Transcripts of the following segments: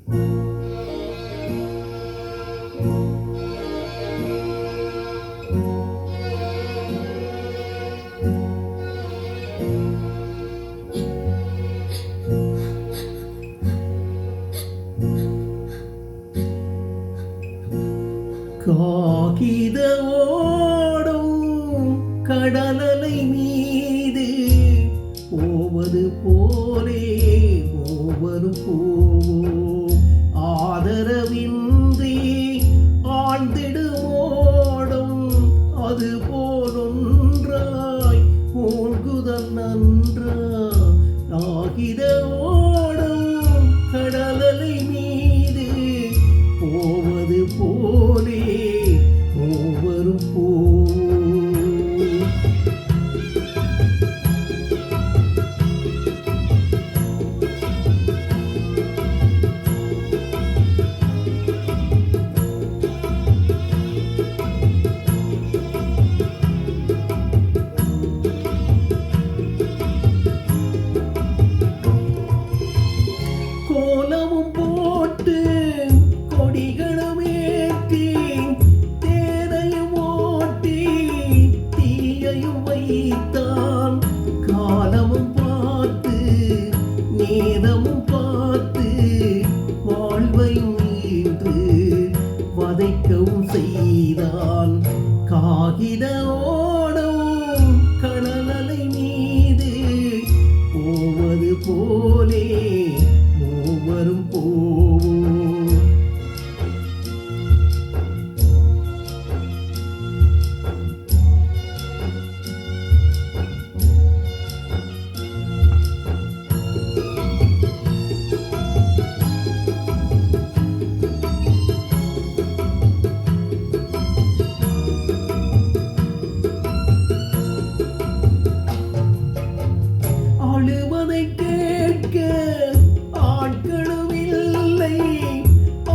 காகித ஓடும் கடலலை மீது போவது போலே போவரும் போவோம். ஆதரவின்றி ஆழ்ந்திடுமோடும் அது போலொன்றாய் மூழ்குதல் நன்றா. காகித ஓடும் கடலலை மீது போவது போலே போவரும் போவோம். கோலமும் போட்டு கொடிகளும் ஏற்றி தேரையும் ஓட்டி தீயையும் வைத்தான். காலமும் பார்த்து நேரமும் பார்த்து வாழ்வையும் ஈன்று வதைக்கவும் செய்தான். காகித ஓடும் கடலலை மீது போவது போலே மூவரும் போவோம். அழுவதை கேட்க ஆட்களும் இல்லை,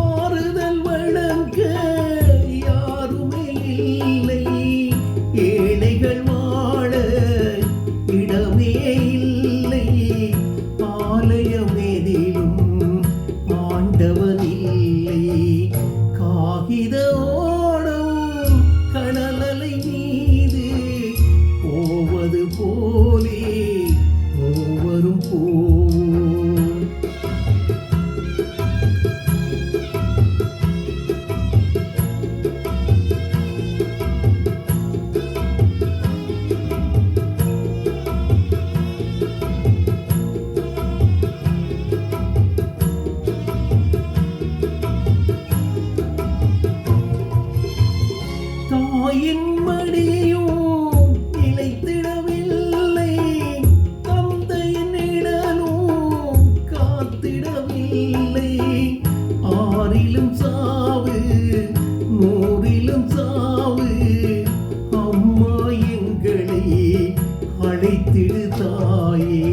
ஆறுதல் வழங்க யாருமே இல்லை. ஏழைகள் வாழ இடமே இல்லை, ஆலயம் எதிலும் ஆண்டவன் இல்லை. காகித ஓடும் கடலலை மீது போவது போலே மூவரும் போவோம். தாயின் மடியும் நிலைத்திடவில்லை, தந்தையின் இடலும் காத்திடவில்லை. ஆறிலும் சாவு நூறிலும் சாவு, அம்மா எங்களை அழைத்திடு தாயே.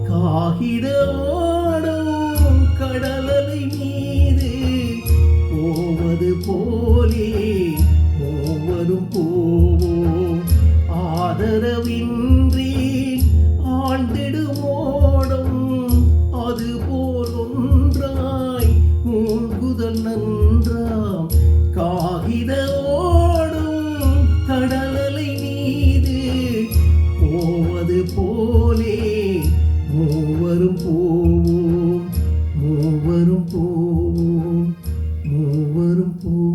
காகித ஓடும் கடலலை மீது போவது போலே மூவரும் போவோம். ஆதரவின்றி ஆழ்ந்திடுமோடும் அது போலொன்றாய் மூழ்குதல் நன்றாம். காகித ஓடும் கடலலை மீது போவது போலே மூவரும் போவோம். மூவரும் போவோம். மூவரும் போவோம்.